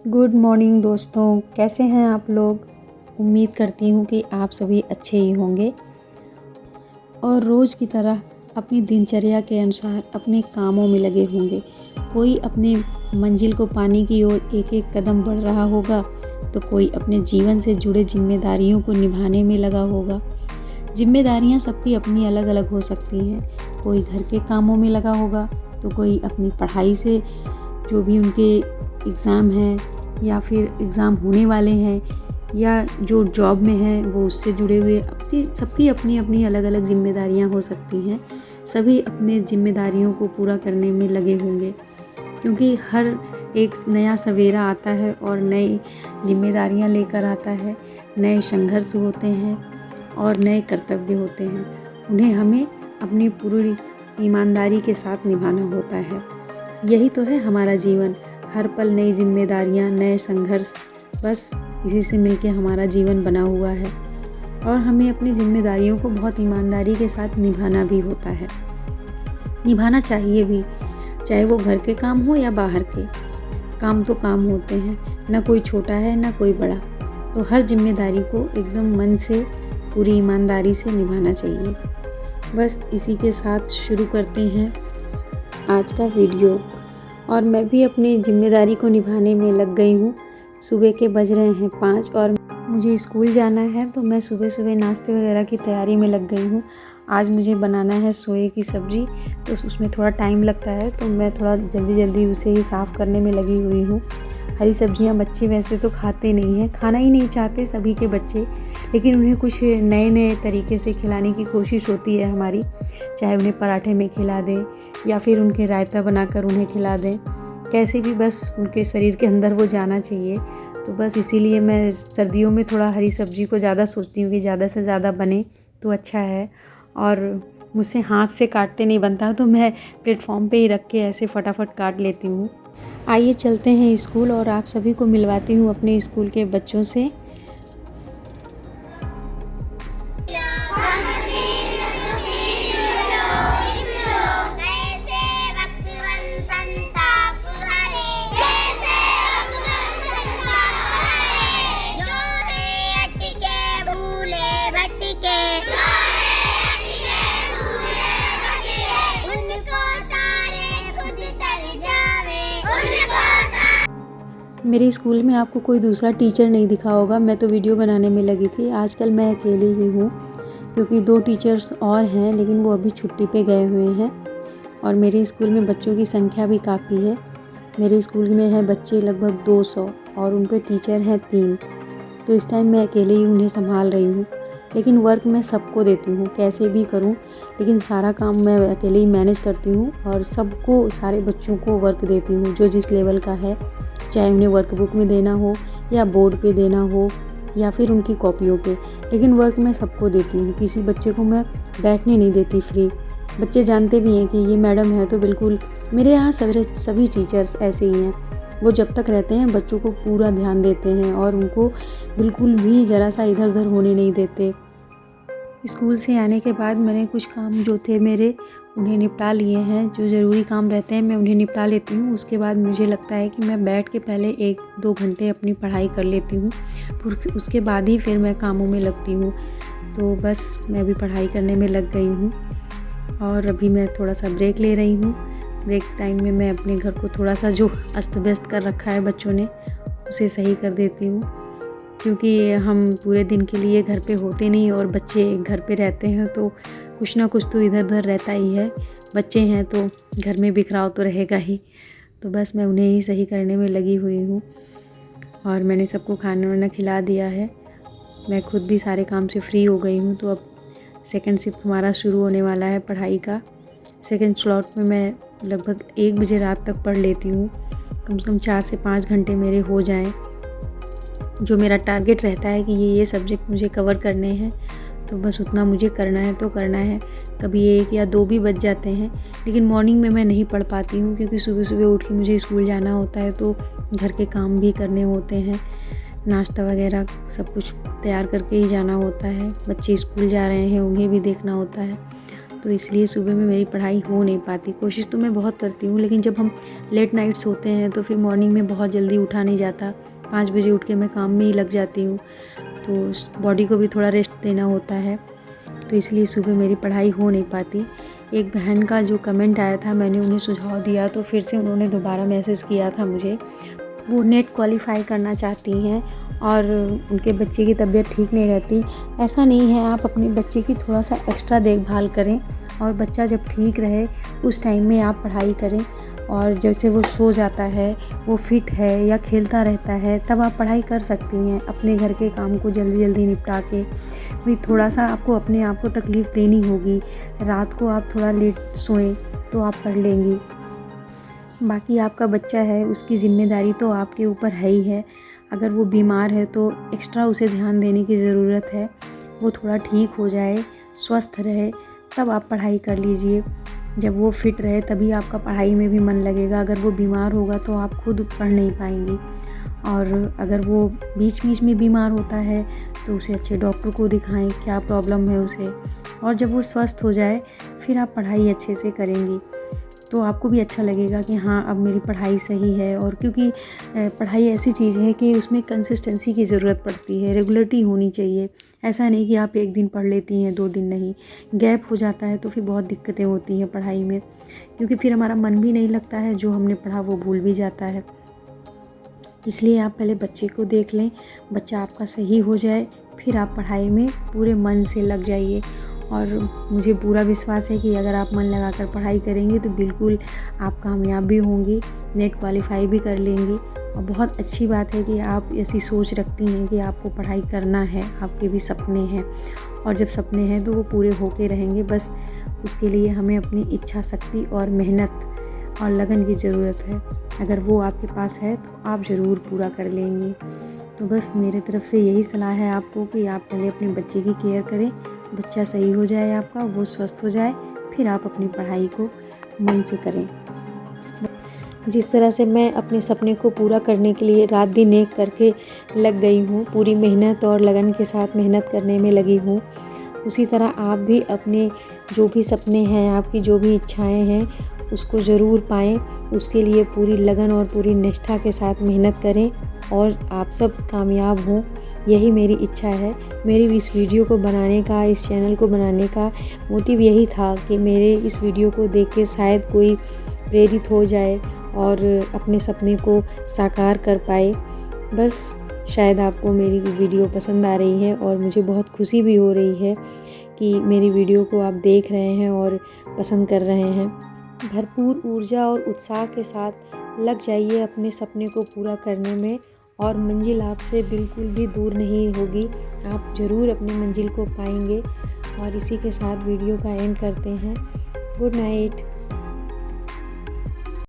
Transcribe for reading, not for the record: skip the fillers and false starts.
Good morning दोस्तों, कैसे हैं आप लोग। उम्मीद करती हूँ कि आप सभी अच्छे ही होंगे और रोज़ की तरह अपनी दिनचर्या के अनुसार अपने कामों में लगे होंगे। कोई अपने मंजिल को पाने की ओर एक एक कदम बढ़ रहा होगा, तो कोई अपने जीवन से जुड़े जिम्मेदारियों को निभाने में लगा होगा। जिम्मेदारियाँ सबकी अपनी अलग अलग हो सकती हैं। कोई घर के कामों में लगा होगा, तो कोई अपनी पढ़ाई से जो भी उनके एग्ज़ाम हैं या फिर एग्ज़ाम होने वाले हैं या जो जॉब में हैं वो उससे जुड़े हुए सबकी अपनी अपनी अलग अलग ज़िम्मेदारियाँ हो सकती हैं। सभी अपने ज़िम्मेदारियों को पूरा करने में लगे होंगे, क्योंकि हर एक नया सवेरा आता है और नई ज़िम्मेदारियाँ लेकर आता है। नए संघर्ष होते हैं और नए कर्तव्य होते हैं। उन्हें हमें अपनी पूरी ईमानदारी के साथ निभाना होता है। यही तो है हमारा जीवन। हर पल नई जिम्मेदारियाँ, नए संघर्ष, बस इसी से मिलके हमारा जीवन बना हुआ है। और हमें अपनी जिम्मेदारियों को बहुत ईमानदारी के साथ निभाना भी होता है, निभाना चाहिए भी, चाहे वो घर के काम हो या बाहर के काम। तो काम होते हैं, ना कोई छोटा है ना कोई बड़ा। तो हर जिम्मेदारी को एकदम मन से, पूरी ईमानदारी से निभाना चाहिए। बस इसी के साथ शुरू करते हैं आज का वीडियो। और मैं भी अपनी ज़िम्मेदारी को निभाने में लग गई हूँ। सुबह के बज रहे हैं 5 और मुझे स्कूल जाना है, तो मैं सुबह सुबह नाश्ते वगैरह की तैयारी में लग गई हूँ। आज मुझे बनाना है सोए की सब्ज़ी, तो उसमें थोड़ा टाइम लगता है, तो मैं थोड़ा जल्दी जल्दी उसे ही साफ़ करने में लगी हुई हूँ। हरी सब्जियाँ बच्चे वैसे तो खाते नहीं हैं, खाना ही नहीं चाहते सभी के बच्चे, लेकिन उन्हें कुछ नए नए तरीके से खिलाने की कोशिश होती है हमारी। चाहे उन्हें पराठे में खिला दें या फिर उनके रायता बनाकर उन्हें खिला दें, कैसे भी बस उनके शरीर के अंदर वो जाना चाहिए। तो बस इसीलिए मैं सर्दियों में थोड़ा हरी सब्ज़ी को ज़्यादा सोचती हूँ कि ज़्यादा से ज़्यादा बने तो अच्छा है। और मुझसे हाथ से काटते नहीं बनता, तो मैं प्लेटफॉर्म पे ही रख के ऐसे फटाफट काट लेती हूँ। आइए चलते हैं स्कूल और आप सभी को मिलवाती हूँ अपने स्कूल के बच्चों से। मेरे स्कूल में आपको कोई दूसरा टीचर नहीं दिखा होगा, मैं तो वीडियो बनाने में लगी थी। आजकल मैं अकेली ही हूँ, क्योंकि 2 टीचर्स और हैं, लेकिन वो अभी छुट्टी पे गए हुए हैं। और मेरे स्कूल में बच्चों की संख्या भी काफ़ी है। मेरे स्कूल में है बच्चे लगभग 200 और उन पे टीचर हैं 3। तो इस टाइम मैं अकेले ही उन्हें संभाल रही हूँ, लेकिन वर्क मैं सबको देती हूँ, कैसे भी करूँ, लेकिन सारा काम मैं अकेले ही मैनेज करती हूँ और सबको, सारे बच्चों को वर्क देती हूँ जो जिस लेवल का है। चाहे उन्हें वर्कबुक में देना हो या बोर्ड पे देना हो या फिर उनकी कॉपियों पे, लेकिन वर्क मैं सबको देती हूँ। किसी बच्चे को मैं बैठने नहीं देती फ्री। बच्चे जानते भी हैं कि ये मैडम है, तो बिल्कुल मेरे यहाँ सभी टीचर्स ऐसे ही हैं। वो जब तक रहते हैं बच्चों को पूरा ध्यान देते हैं और उनको बिल्कुल भी ज़रा सा इधर उधर होने नहीं देते। स्कूल से आने के बाद मैंने कुछ काम जो थे मेरे, उन्हें निपटा लिए हैं। जो ज़रूरी काम रहते हैं मैं उन्हें निपटा लेती हूँ। उसके बाद मुझे लगता है कि मैं बैठ के पहले 1-2 घंटे अपनी पढ़ाई कर लेती हूँ, फिर उसके बाद ही फिर मैं कामों में लगती हूँ। तो बस मैं भी पढ़ाई करने में लग गई हूँ और अभी मैं थोड़ा सा ब्रेक ले रही हूँ। ब्रेक टाइम में मैं अपने घर को थोड़ा सा जो अस्त व्यस्त कर रखा है बच्चों ने, उसे सही कर देती हूँ, क्योंकि हम पूरे दिन के लिए घर पे होते नहीं और बच्चे घर पे रहते हैं, तो कुछ ना कुछ तो इधर उधर रहता ही है। बच्चे हैं तो घर में बिखराव तो रहेगा ही। तो बस मैं उन्हें ही सही करने में लगी हुई हूँ और मैंने सबको खाना वाना खिला दिया है। मैं खुद भी सारे काम से फ्री हो गई हूँ। तो अब सेकंड शिफ्ट हमारा शुरू होने वाला है पढ़ाई का। सेकंड स्लॉट में मैं लगभग 1 बजे रात तक पढ़ लेती हूँ। कम से कम 4 से 5 घंटे मेरे हो जाएं। जो मेरा टारगेट रहता है कि ये सब्जेक्ट मुझे कवर करने हैं, तो बस उतना मुझे करना है तो करना है। कभी 1 या 2 भी बज जाते हैं, लेकिन मॉर्निंग में मैं नहीं पढ़ पाती हूँ, क्योंकि सुबह सुबह उठ के मुझे स्कूल जाना होता है, तो घर के काम भी करने होते हैं, नाश्ता वगैरह सब कुछ तैयार करके ही जाना होता है। बच्चे स्कूल जा रहे हैं, उन्हें भी देखना होता है। तो इसलिए सुबह में मेरी पढ़ाई हो नहीं पाती। कोशिश तो मैं बहुत करती हूँ, लेकिन जब हम लेट नाइट सोते हैं तो फिर मॉर्निंग में बहुत जल्दी उठा नहीं जाता। 5 बजे उठ के मैं काम में ही लग जाती हूँ, तो बॉडी को भी थोड़ा रेस्ट देना होता है, तो इसलिए सुबह मेरी पढ़ाई हो नहीं पाती। एक बहन का जो कमेंट आया था, मैंने उन्हें सुझाव दिया तो फिर से उन्होंने दोबारा मैसेज किया था मुझे। वो नेट क्वालिफ़ाई करना चाहती हैं और उनके बच्चे की तबीयत ठीक नहीं रहती। ऐसा नहीं है, आप अपने बच्चे की थोड़ा सा एक्स्ट्रा देखभाल करें और बच्चा जब ठीक रहे उस टाइम में आप पढ़ाई करें। और जैसे वो सो जाता है, वो फिट है या खेलता रहता है, तब आप पढ़ाई कर सकती हैं अपने घर के काम को जल्दी जल्दी निपटा के। भी थोड़ा सा आपको अपने आप को तकलीफ़ देनी होगी। रात को आप थोड़ा लेट सोएं तो आप पढ़ लेंगी। बाकी आपका बच्चा है, उसकी ज़िम्मेदारी तो आपके ऊपर है ही है। अगर वो बीमार है तो एक्स्ट्रा उसे ध्यान देने की ज़रूरत है। वो थोड़ा ठीक हो जाए, स्वस्थ रहे, तब आप पढ़ाई कर लीजिए। जब वो फिट रहे तभी आपका पढ़ाई में भी मन लगेगा। अगर वो बीमार होगा तो आप खुद पढ़ नहीं पाएंगी। और अगर वो बीच बीच में बीमार होता है तो उसे अच्छे डॉक्टर को दिखाएं, क्या प्रॉब्लम है उसे। और जब वो स्वस्थ हो जाए फिर आप पढ़ाई अच्छे से करेंगी, तो आपको भी अच्छा लगेगा कि हाँ, अब मेरी पढ़ाई सही है। और क्योंकि पढ़ाई ऐसी चीज़ है कि उसमें कंसिस्टेंसी की ज़रूरत पड़ती है, रेगुलरिटी होनी चाहिए। ऐसा नहीं कि आप एक दिन पढ़ लेती हैं, 2 दिन नहीं। गैप हो जाता है तो फिर बहुत दिक्कतें होती हैं पढ़ाई में, क्योंकि फिर हमारा मन भी नहीं लगता है, जो हमने पढ़ा वो भूल भी जाता है। इसलिए आप पहले बच्चे को देख लें, बच्चा आपका सही हो जाए, फिर आप पढ़ाई में पूरे मन से लग जाइए। और मुझे पूरा विश्वास है कि अगर आप मन लगाकर पढ़ाई करेंगी तो बिल्कुल आप कामयाब भी होंगी, नेट क्वालिफ़ाई भी कर लेंगी। और बहुत अच्छी बात है कि आप ऐसी सोच रखती हैं कि आपको पढ़ाई करना है, आपके भी सपने हैं। और जब सपने हैं तो वो पूरे होके रहेंगे। बस उसके लिए हमें अपनी इच्छा शक्ति और मेहनत और लगन की ज़रूरत है। अगर वो आपके पास है तो आप ज़रूर पूरा कर लेंगी। तो बस मेरे तरफ से यही सलाह है आपको कि आप पहले अपने बच्चे की केयर करें, बच्चा सही हो जाए आपका, वो स्वस्थ हो जाए, फिर आप अपनी पढ़ाई को मन से करें। जिस तरह से मैं अपने सपने को पूरा करने के लिए रात दिन एक करके लग गई हूँ, पूरी मेहनत और लगन के साथ मेहनत करने में लगी हूँ, उसी तरह आप भी अपने जो भी सपने हैं, आपकी जो भी इच्छाएं हैं, उसको ज़रूर पाएँ। उसके लिए पूरी लगन और पूरी निष्ठा के साथ मेहनत करें और आप सब कामयाब हों, यही मेरी इच्छा है। मेरी इस वीडियो को बनाने का, इस चैनल को बनाने का मोटिव यही था कि मेरे इस वीडियो को देख के शायद कोई प्रेरित हो जाए और अपने सपने को साकार कर पाए। बस शायद आपको मेरी वीडियो पसंद आ रही है और मुझे बहुत खुशी भी हो रही है कि मेरी वीडियो को आप देख रहे हैं और पसंद कर रहे हैं। भरपूर ऊर्जा और उत्साह के साथ लग जाइए अपने सपने को पूरा करने में, और मंजिल आपसे बिल्कुल भी दूर नहीं होगी। आप ज़रूर अपनी मंजिल को पाएंगे। और इसी के साथ वीडियो का एंड करते हैं। Good night.